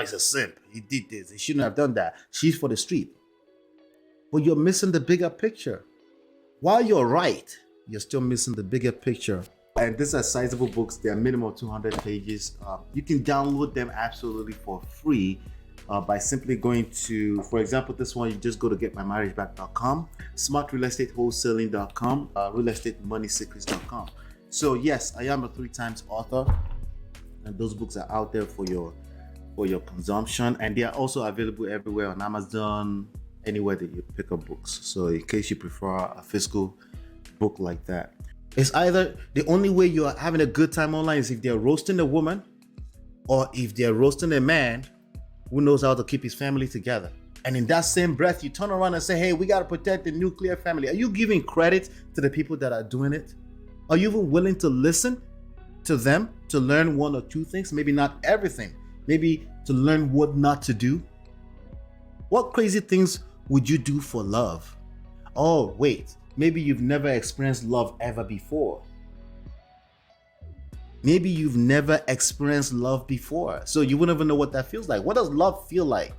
He's a simp. He did this. He shouldn't have done that. She's for the street. But you're missing the bigger picture. While you're right, you're still missing the bigger picture. And these are sizable books. They're minimum 200 pages. You can download them absolutely for free by simply going to, for example, this one, you just go to getmymarriageback.com, smartrealestatewholesaling.com, realestatemoneysecrets.com. So yes, I am a 3 times author, and those books are out there for your consumption, and they are also available everywhere on Amazon, anywhere that you pick up books. So in case you prefer a physical book like that, it's either the only way you're having a good time online is if they're roasting a woman, or if they're roasting a man who knows how to keep his family together. And in that same breath, you turn around and say, hey, we got to protect the nuclear family. Are you giving credit to the people that are doing it? Are you even willing to listen to them to learn 1 or 2 things? Maybe not everything. Maybe to learn what not to do. What crazy things would you do for love? Oh, wait. Maybe you've never experienced love ever before. Maybe you've never experienced love before, so you wouldn't even know what that feels like. What does love feel like?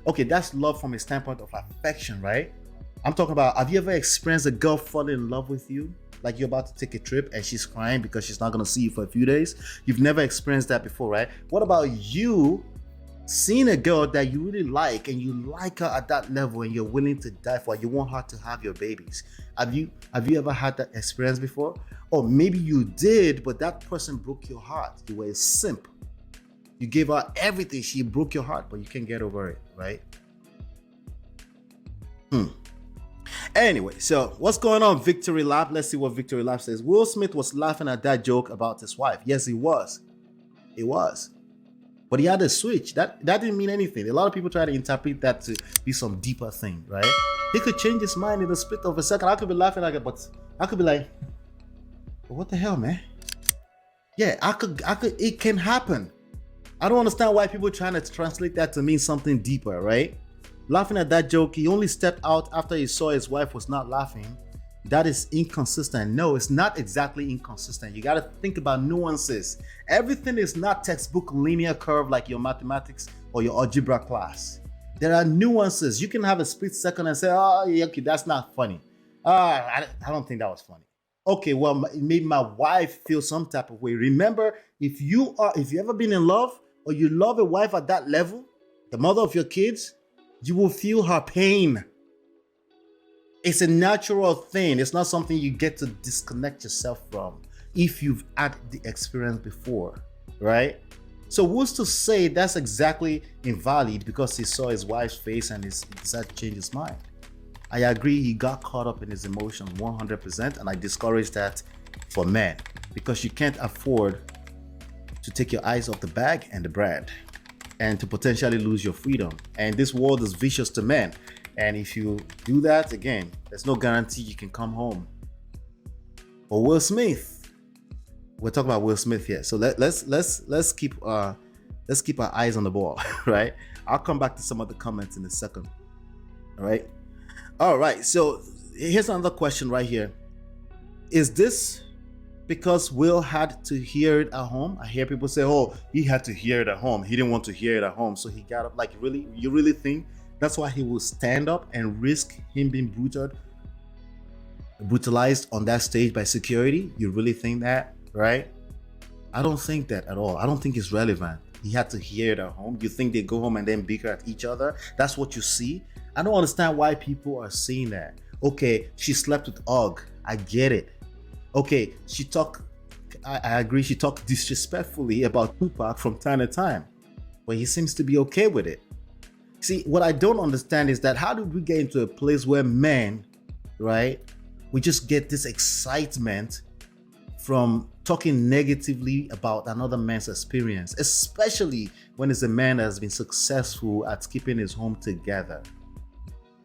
Okay, that's love from a standpoint of affection, right? I'm talking about, have you ever experienced a girl falling in love with you? Like you're about to take a trip and she's crying because she's not going to see you for a few days. You've never experienced that before, right? What about you seeing a girl that you really like and you like her at that level and you're willing to die for her? You want her to have your babies. Have you ever had that experience before? Or maybe you did, but that person broke your heart. You were a simp. You gave her everything. She broke your heart, but you can't get over it, right? Anyway, so what's going on, Victory Lap? Let's see what Victory Lap says. Will Smith was laughing at that joke about his wife. Yes, he was. It was. But he had a switch. That didn't mean anything. A lot of people try to interpret that to be some deeper thing, right? He could change his mind in the split of a second. I could be laughing at it, but I could be like, what the hell, man? Yeah, I could, it can happen. I don't understand why people are trying to translate that to mean something deeper, right? Laughing at that joke, he only stepped out after he saw his wife was not laughing. That is inconsistent. No, it's not exactly inconsistent. You got to think about nuances. Everything is not textbook linear curve like your mathematics or your algebra class. There are nuances. You can have a split second and say, oh, yeah, okay, that's not funny. I don't think that was funny. Okay, well, it made my wife feel some type of way. Remember, if you ever been in love or you love a wife at that level, the mother of your kids, you will feel her pain. It's a natural thing. It's not something you get to disconnect yourself from if you've had the experience before, right? So who's to say that's exactly invalid because he saw his wife's face and he decided to change his mind? I agree, he got caught up in his emotion 100%, and I discourage that for men because you can't afford to take your eyes off the bag and the brand and to potentially lose your freedom. And this world is vicious to men. And if you do that, again, there's no guarantee you can come home. But Will Smith, we're talking about Will Smith here. So let's keep our eyes on the ball, right? I'll come back to some of the comments in a second. All right. So here's another question right here. Is this because Will had to hear it at home? I hear people say, oh, he had to hear it at home. He didn't want to hear it at home. So he got up. Like, really? You really think that's why he will stand up and risk him being brutalized on that stage by security? You really think that, right? I don't think that at all. I don't think it's relevant. He had to hear it at home. You think they go home and then bicker at each other? That's what you see? I don't understand why people are saying that. Okay, she slept with Og. I get it. Okay, I agree, she talked disrespectfully about Tupac from time to time. But he seems to be okay with it. See, what I don't understand is that how did we get into a place where men, right, we just get this excitement from talking negatively about another man's experience, especially when it's a man that has been successful at keeping his home together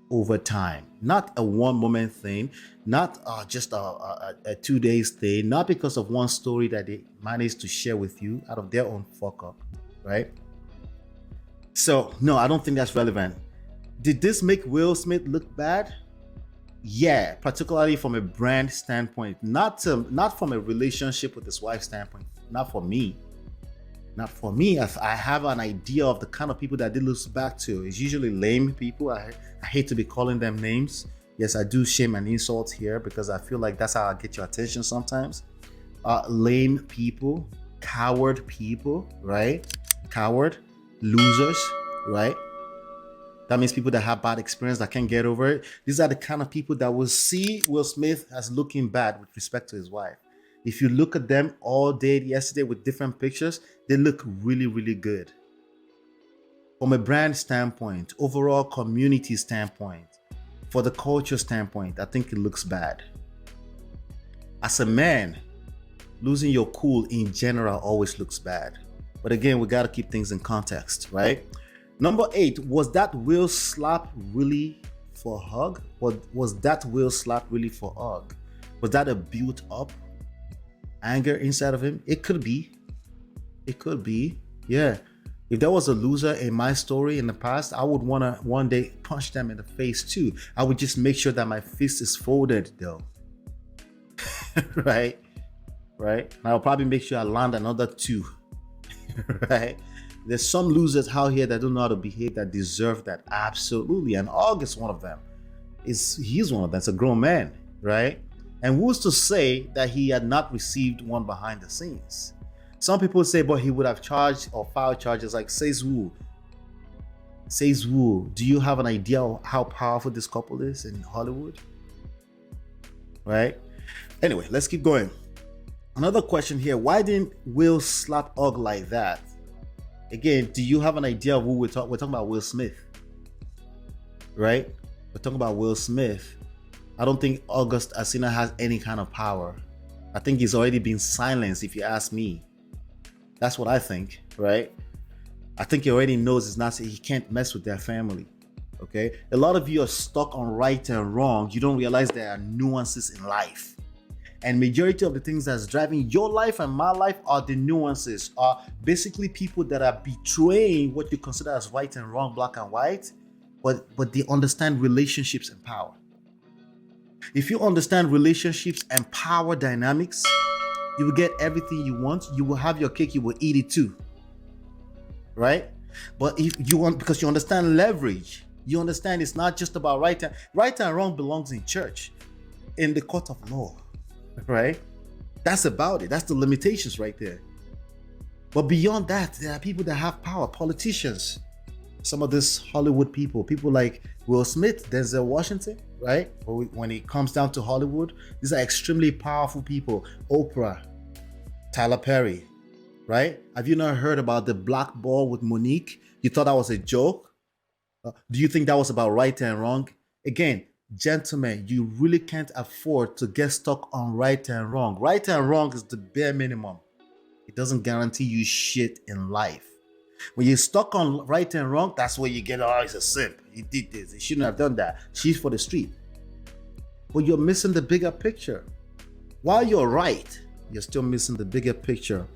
over time. Not a one moment thing, not just a 2 days thing, not because of one story that they managed to share with you out of their own fuck up, right? So no, I don't think that's relevant. Did this make Will Smith look bad? Yeah, particularly from a brand standpoint, not from a relationship with his wife standpoint, not for me. Now, for me, I have an idea of the kind of people that they look back to. It's usually lame people. I hate to be calling them names. Yes, I do shame and insult here because I feel like that's how I get your attention sometimes. Lame people, coward people, right? Coward, losers, right? That means people that have bad experience that can't get over it. These are the kind of people that will see Will Smith as looking bad with respect to his wife. If you look at them all day yesterday with different pictures, they look really, really good. From a brand standpoint, overall community standpoint, for the culture standpoint, I think it looks bad. As a man, losing your cool in general always looks bad. But again, we got to keep things in context, right? Number 8, was that Will slap really for a hug? Was that Will slap really for a hug? Was that a built up anger inside of him? It could be. It could be. Yeah. If there was a loser in my story in the past, I would want to one day punch them in the face too. I would just make sure that my fist is folded though. Right? Right? And I'll probably make sure I land another 2. Right? There's some losers out here that don't know how to behave that deserve that. Absolutely. And August, one of them. He's one of them. It's a grown man, right? And who's to say that he had not received one behind the scenes? Some people say, but he would have charged or filed charges. Like, says who? Says who? Do you have an idea of how powerful this couple is in Hollywood? Right? Anyway, let's keep going. Another question here. Why didn't Will slap Og like that? Again, do you have an idea of who we're talking? We're talking about Will Smith, right? We're talking about Will Smith. I don't think August Alsina has any kind of power. I think he's already been silenced, if you ask me. That's what I think, right? I think he already knows he can't mess with their family, okay? A lot of you are stuck on right and wrong. You don't realize there are nuances in life. And majority of the things that's driving your life and my life are the nuances, are basically people that are betraying what you consider as right and wrong, black and white, but they understand relationships and power. If you understand relationships and power dynamics, you will get everything you want. You will have your cake, you will eat it too. Right? But if you want, because you understand leverage, you understand it's not just about right and wrong belongs in church, in the court of law. Right? That's about it. That's the limitations right there. But beyond that, there are people that have power, politicians, some of these Hollywood people like Will Smith, Denzel Washington, right? When it comes down to Hollywood, these are extremely powerful people. Oprah, Tyler Perry, right? Have you not heard about the black ball with Monique? You thought that was a joke? Do you think that was about right and wrong? Again, gentlemen, you really can't afford to get stuck on right and wrong. Right and wrong is the bare minimum. It doesn't guarantee you shit in life. When you're stuck on right and wrong, that's where you get, oh, he's a simp. He did this. He shouldn't have done that. She's for the street. But you're missing the bigger picture. While you're right, you're still missing the bigger picture